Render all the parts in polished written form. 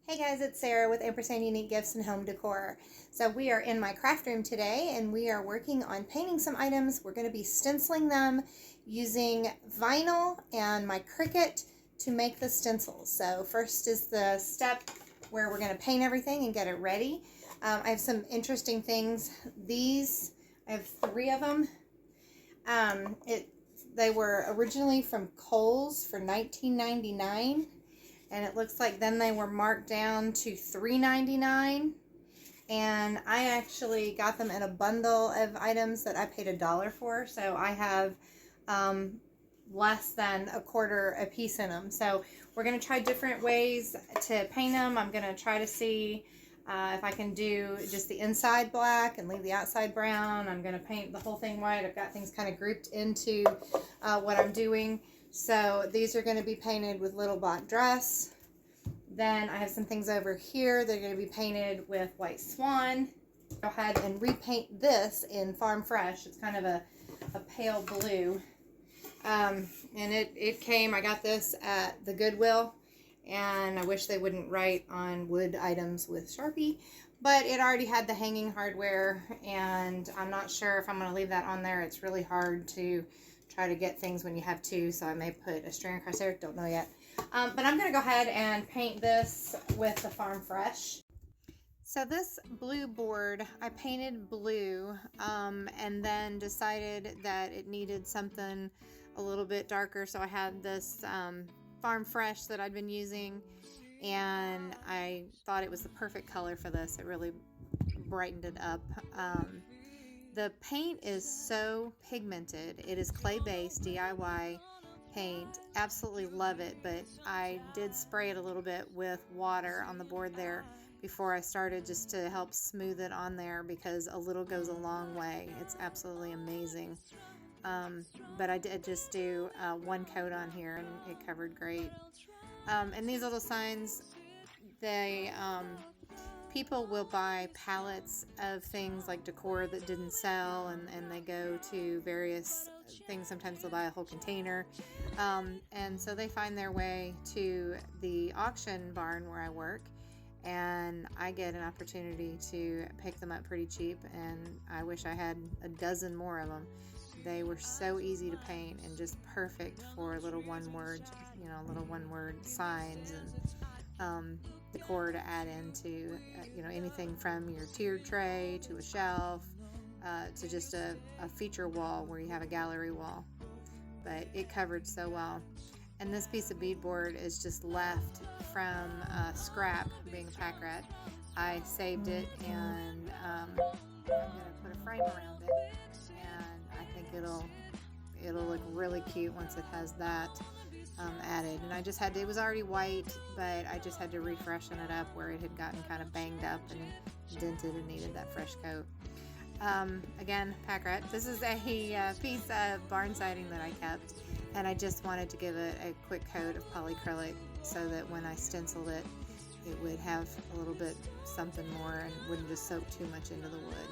Hey guys, it's Sarah with Ampersand Unique Gifts and Home Decor. So we are in my craft room today and we are working on painting some items. We're going to be stenciling them using vinyl and my Cricut to make the stencils. So first is the step where we're going to paint everything and get it ready. I have some interesting things. I have 3 of them. They were originally from Kohl's for $19.99. And it looks like then they were marked down to $3.99, and I actually got them in a bundle of items that I paid $1 for, so I have less than a quarter a piece in them. So we're going to try different ways to paint them. I'm going to try to see if I can do just the inside black and leave the outside brown. I'm going to paint the whole thing white. I've got things kind of grouped into what I'm doing. So these are going to be painted with Little Black Dress. Then I have some things over here. They're going to be painted with White Swan. Go ahead and repaint this in Farm Fresh. It's kind of a pale blue. And I got this at the Goodwill. And I wish they wouldn't write on wood items with Sharpie. But it already had the hanging hardware. And I'm not sure if I'm going to leave that on there. It's really hard to try to get things when you have 2, so I may put a string across there, don't know yet. But I'm going to go ahead and paint this with the Farm Fresh. So this blue board, I painted blue and then decided that it needed something a little bit darker, so I had this Farm Fresh that I'd been using, and I thought it was the perfect color for this. It really brightened it up. The paint is so pigmented. It is clay-based DIY paint. Absolutely love it, but I did spray it a little bit with water on the board there before I started, just to help smooth it on there, because a little goes a long way. It's absolutely amazing. But I did just do 1 coat on here and it covered great. And these little signs, people will buy pallets of things like decor that didn't sell, and they go to various things. Sometimes they'll buy a whole container. And so they find their way to the auction barn where I work, and I get an opportunity to pick them up pretty cheap, and I wish I had a dozen more of them. They were so easy to paint and just perfect for little one-word signs and decor to add into, anything from your tiered tray to a shelf to just a feature wall where you have a gallery wall. But it covered so well. And this piece of beadboard is just left from scrap, being a pack rat. I saved it, and I'm going to put a frame around it, and I think it'll look really cute once it has that added. And it was already white, but I just had to refreshen it up where it had gotten kind of banged up and dented and needed that fresh coat. Again, pack rat. This is a piece of barn siding that I kept, and I just wanted to give it a quick coat of polycrylic so that when I stenciled it, it would have a little bit something more and wouldn't just soak too much into the wood.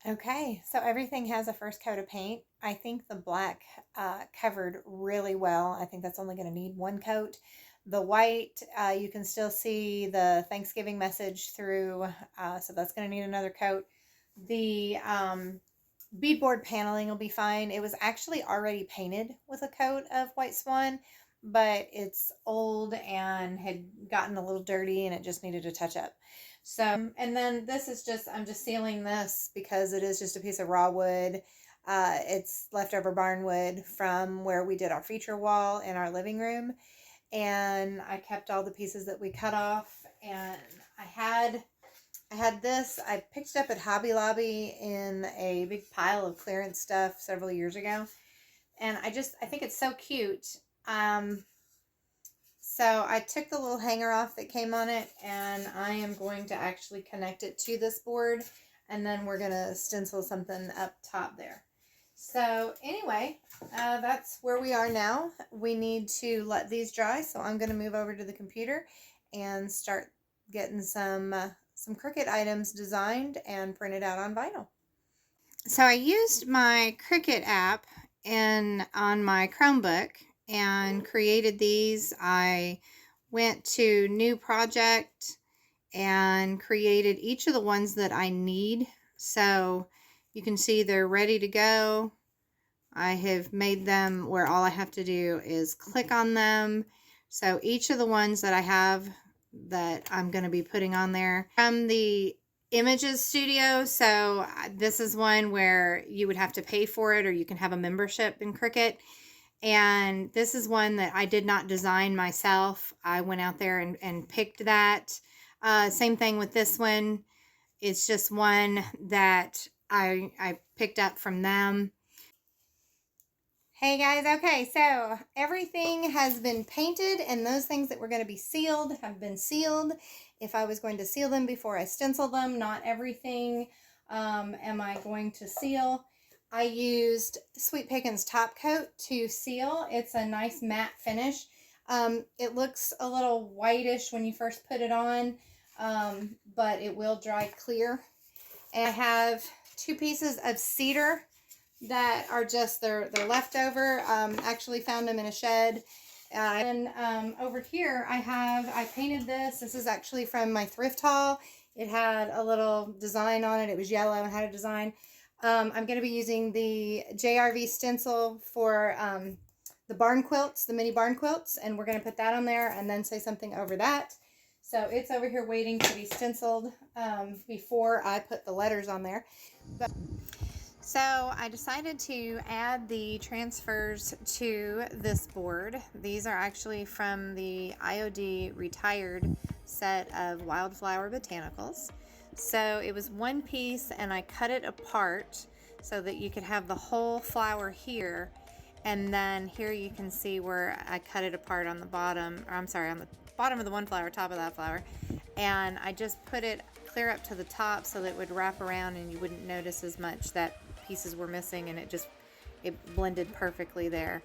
Okay, so everything has a first coat of paint. I think the black covered really well. I think that's only going to need 1 coat. The white, you can still see the Thanksgiving message through, so that's going to need another coat. The beadboard paneling will be fine. It was actually already painted with a coat of White Swan, but it's old and had gotten a little dirty and it just needed a touch up. So, and then this is I'm just sealing this because it is just a piece of raw wood. It's leftover barn wood from where we did our feature wall in our living room. And I kept all the pieces that we cut off, and I had this. I picked it up at Hobby Lobby in a big pile of clearance stuff several years ago. And I think it's so cute. So I took the little hanger off that came on it, and I am going to actually connect it to this board, and then we're going to stencil something up top there. So anyway, that's where we are now. We need to let these dry, so I'm going to move over to the computer and start getting some Cricut items designed and printed out on vinyl. So I used my Cricut app on my Chromebook and created these. I went to new project and created each of the ones that I need. So you can see they're ready to go. I have made them where all I have to do is click on them. So each of the ones that I have that I'm going to be putting on there from the Images Studio. So this is one where you would have to pay for it, or you can have a membership in Cricut. And this is one that I did not design myself. I went out there and picked that. Same thing with this one. It's just one that I picked up from them. Hey guys, okay, so everything has been painted, and those things that were going to be sealed have been sealed. If I was going to seal them before I stencil them, not everything am I going to seal. I used Sweet Pickins top coat to seal. It's a nice matte finish. It looks a little whitish when you first put it on, but it will dry clear. And I have 2 pieces of cedar that are just they're leftover. Actually found them in a shed. And over here I painted this. This is actually from my thrift haul. It had a little design on it. It was yellow and had a design. I'm going to be using the JRV stencil for the barn quilts, the mini barn quilts, and we're going to put that on there and then say something over that. So it's over here waiting to be stenciled before I put the letters on there. So I decided to add the transfers to this board. These are actually from the IOD retired set of Wildflower Botanicals. So it was one piece, and I cut it apart so that you could have the whole flower here, and then here you can see where I cut it apart on the bottom, or I'm sorry, on the bottom of the one flower, top of that flower, and I just put it clear up to the top so that it would wrap around and you wouldn't notice as much that pieces were missing, and it blended perfectly there.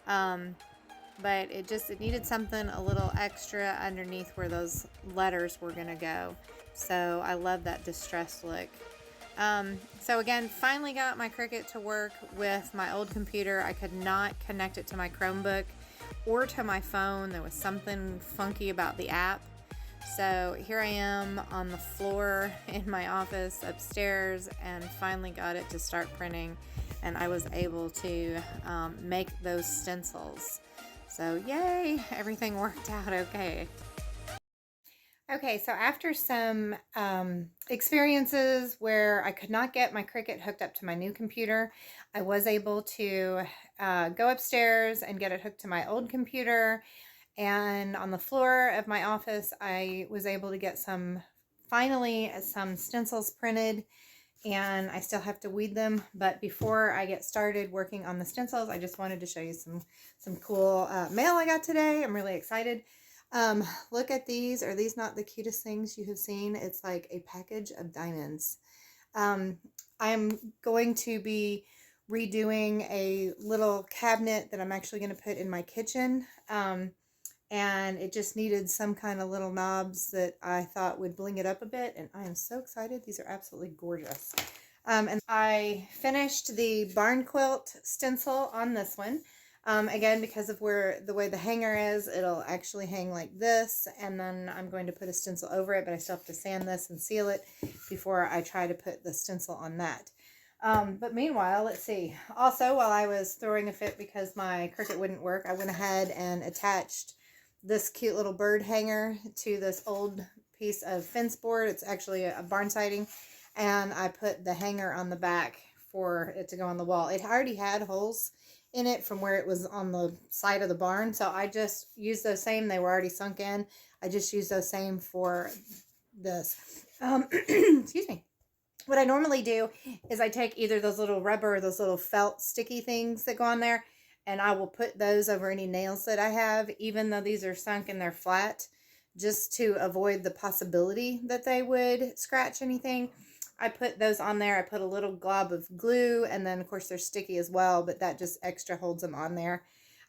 But it needed something a little extra underneath where those letters were gonna go. So I love that distressed look. So again, finally got my Cricut to work with my old computer. I could not connect it to my Chromebook or to my phone. There was something funky about the app. So here I am on the floor in my office upstairs, and finally got it to start printing, and I was able to make those stencils. So yay, everything worked out okay. Okay, so after some experiences where I could not get my Cricut hooked up to my new computer, I was able to go upstairs and get it hooked to my old computer. And on the floor of my office, I was able to get finally some stencils printed, and I still have to weed them. But before I get started working on the stencils, I just wanted to show you some cool mail I got today. I'm really excited. Look at these. Are these not the cutest things you have seen? It's like a package of diamonds. I'm going to be redoing a little cabinet that I'm actually going to put in my kitchen. And it just needed some kind of little knobs that I thought would bling it up a bit, and I am so excited. These are absolutely gorgeous. And I finished the barn quilt stencil on this one. Again, because of the way the hanger is, it'll actually hang like this, and then I'm going to put a stencil over it, but I still have to sand this and seal it before I try to put the stencil on that. But meanwhile, let's see. Also, while I was throwing a fit because my Cricut wouldn't work, I went ahead and attached this cute little bird hanger to this old piece of fence board. It's actually a barn siding, and I put the hanger on the back for it to go on the wall. It already had holes in it from where it was on the side of the barn, so I just used those same. They were already sunk in. I just used those same for this. Excuse me. What I normally do is I take either those little rubber or those little felt sticky things that go on there, and I will put those over any nails that I have, even though these are sunk and they're flat, just to avoid the possibility that they would scratch anything. I put those on there. I put a little glob of glue, and then of course they're sticky as well, but that just extra holds them on there.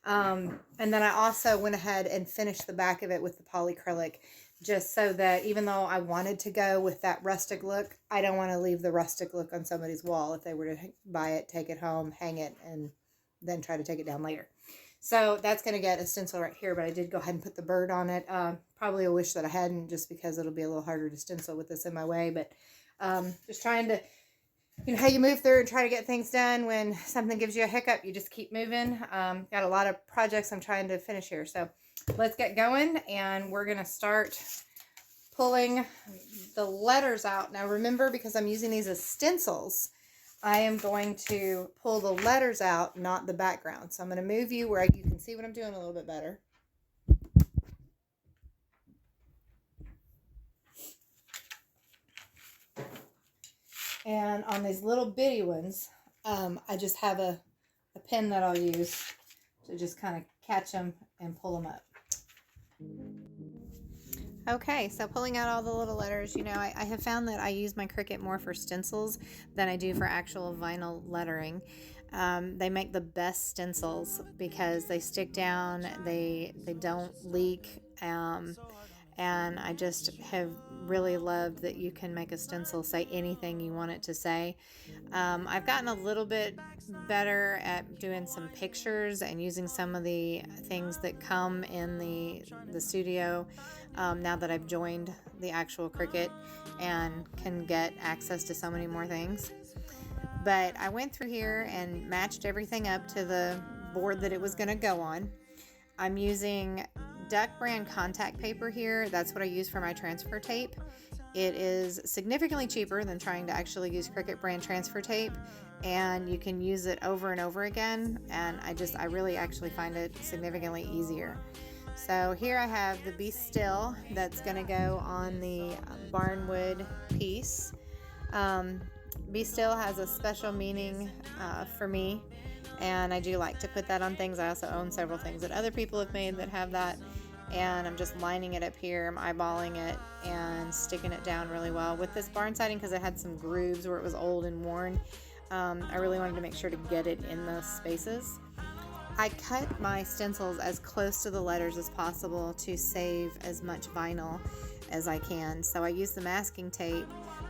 And then I also went ahead and finished the back of it with the polycrylic, just so that even though I wanted to go with that rustic look, I don't want to leave the rustic look on somebody's wall if they were to buy it, take it home, hang it, and then try to take it down later. So that's going to get a stencil right here, but I did go ahead and put the bird on it. Probably a wish that I hadn't, just because it'll be a little harder to stencil with this in my way, but just trying to, you know, how you move through and try to get things done. When something gives you a hiccup, you just keep moving. Got a lot of projects I'm trying to finish here, so let's get going, and we're going to start pulling the letters out. Now remember, because I'm using these as stencils, I am going to pull the letters out, not the background. So I'm going to move you where you can see what I'm doing a little bit better. And on these little bitty ones, I just have a pen that I'll use to just kind of catch them and pull them up. Okay, so pulling out all the little letters, you know, I have found that I use my Cricut more for stencils than I do for actual vinyl lettering. They make the best stencils because they stick down, they don't leak, and I just have really loved that you can make a stencil say anything you want it to say. I've gotten a little bit better at doing some pictures and using some of the things that come in the studio now that I've joined the actual Cricut and can get access to so many more things. But I went through here and matched everything up to the board that it was going to go on. I'm using Duck brand contact paper here. That's what I use for my transfer tape. It is significantly cheaper than trying to actually use Cricut brand transfer tape, and you can use it over and over again, and I really actually find it significantly easier. So here I have the Be Still that's going to go on the barnwood piece. Be Still has a special meaning for me, and I do like to put that on things. I also own several things that other people have made that have that, and I'm just lining it up here. I'm eyeballing it and sticking it down really well. With this barn siding, because it had some grooves where it was old and worn, I really wanted to make sure to get it in those spaces. I cut my stencils as close to the letters as possible to save as much vinyl as I can. So I use the masking tape,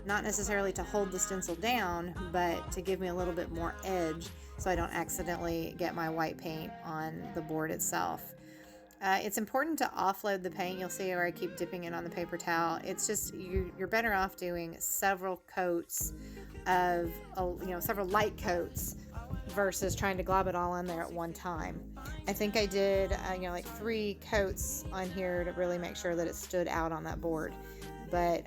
not necessarily to hold the stencil down, but to give me a little bit more edge so I don't accidentally get my white paint on the board itself. It's important to offload the paint. You'll see where I keep dipping it on the paper towel. It's just, you're better off doing several coats of, several light coats versus trying to glob it all on there at one time. I think I did, like 3 coats on here to really make sure that it stood out on that board. But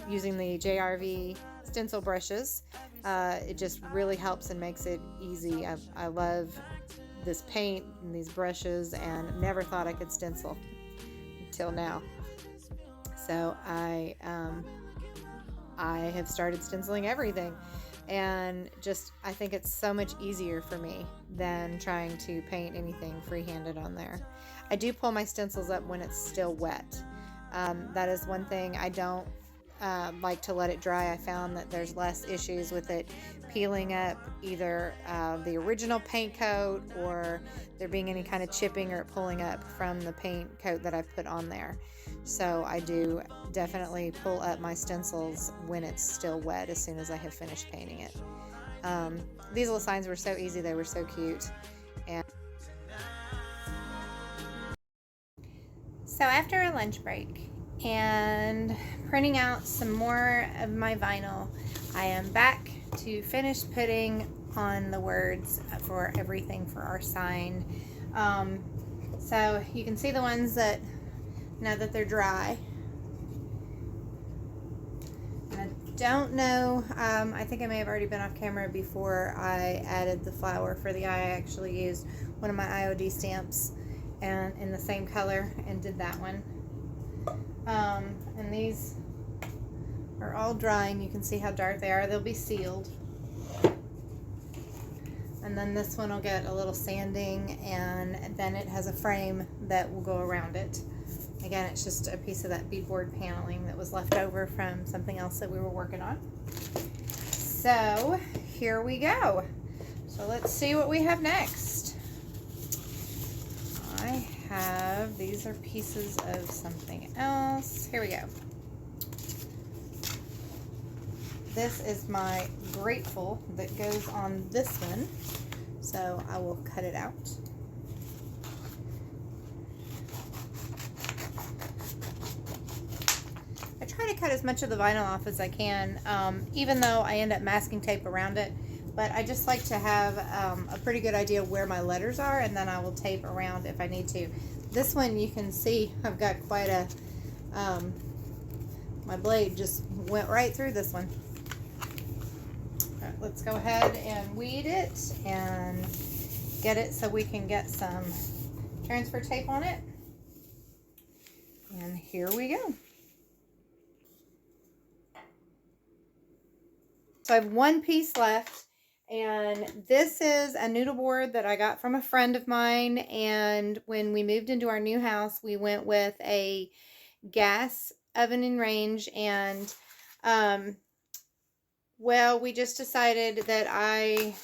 using the JRV stencil brushes, it just really helps and makes it easy. I love this paint and these brushes, and never thought I could stencil until now. So I have started stenciling everything, and I think it's so much easier for me than trying to paint anything freehanded on there. I do pull my stencils up when it's still wet. That is one thing. I don't like to let it dry. I found that there's less issues with it peeling up either the original paint coat, or there being any kind of chipping or pulling up from the paint coat that I've put on there. So I do definitely pull up my stencils when it's still wet as soon as I have finished painting it. These little signs were so easy. They were so cute. And so after a lunch break and printing out some more of my vinyl, I am back to finish putting on the words for everything for our sign. So you can see the ones that, now that they're dry. I don't know, I think I may have already been off camera before I added the flower for the eye. I actually used one of my IOD stamps and in the same color and did that one. And these are all drying. You can see how dark they are. They'll be sealed. And then this one will get a little sanding, and then it has a frame that will go around it. Again, it's just a piece of that beadboard paneling that was left over from something else that we were working on. So here we go. So let's see what we have next. I have, these are pieces of something else. Here we go. This is my grateful that goes on this one. So I will cut it out. to cut as much of the vinyl off as I can, even though I end up masking tape around it. But I just like to have a pretty good idea where my letters are, and then I will tape around if I need to. This one, you can see I've got quite a, my blade just went right through this one. All right, let's go ahead and weed it and get it so we can get some transfer tape on it. And here we go. So I have one piece left, and this is a noodle board that I got from a friend of mine, and when we moved into our new house, we went with a gas oven and range, and well, we just decided that I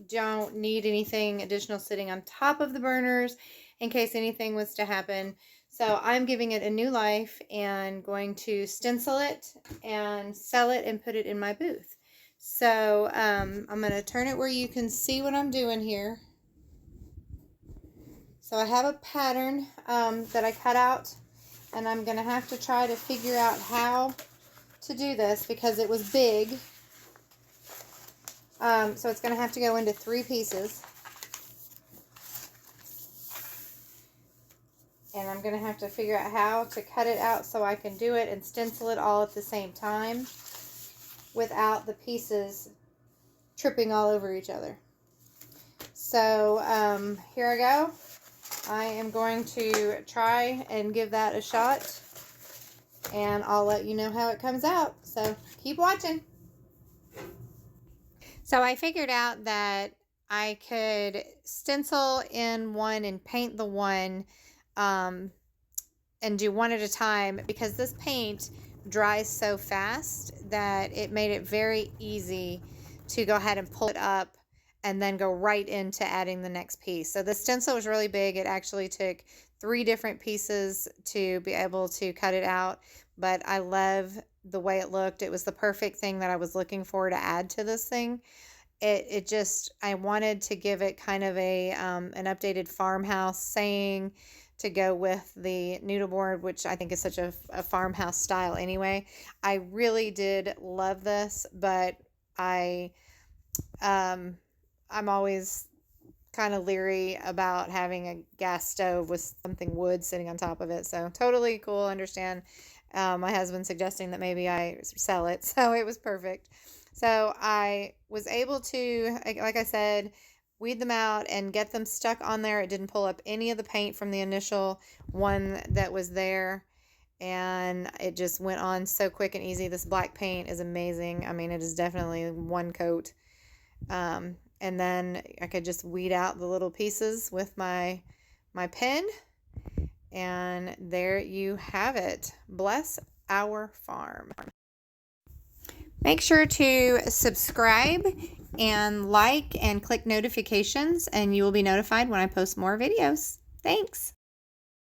don't need anything additional sitting on top of the burners in case anything was to happen. So I'm giving it a new life and going to stencil it and sell it and put it in my booth. So I'm going to turn it where you can see what I'm doing here. So I have a pattern that I cut out, and I'm going to have to try to figure out how to do this because it was big. So it's going to have to go into 3 pieces. And I'm going to have to figure out how to cut it out so I can do it and stencil it all at the same time without the pieces tripping all over each other. So here I go. I am going to try and give that a shot, and I'll let you know how it comes out. So keep watching. So I figured out that I could stencil in one and paint the one and do one at a time, because this paint dries so fast that it made it very easy to go ahead and pull it up and then go right into adding the next piece. So the stencil was really big. It actually took 3 different pieces to be able to cut it out, but I love the way it looked. It was the perfect thing that I was looking for to add to this thing. It just, I wanted to give it kind of a an updated farmhouse saying to go with the noodle board, which I think is such a farmhouse style anyway. I really did love this, but I'm always kind of leery about having a gas stove with something wood sitting on top of it. So totally cool. Understand my husband suggesting that maybe I sell it. So it was perfect. So I was able to, like I said, weed them out and get them stuck on there. It didn't pull up any of the paint from the initial one that was there. And it just went on so quick and easy. This black paint is amazing. I mean, it is definitely one coat. And then I could just weed out the little pieces with my pen. And there you have it. Bless our farm. Make sure to subscribe and like and click notifications, and you will be notified when I post more videos. Thanks.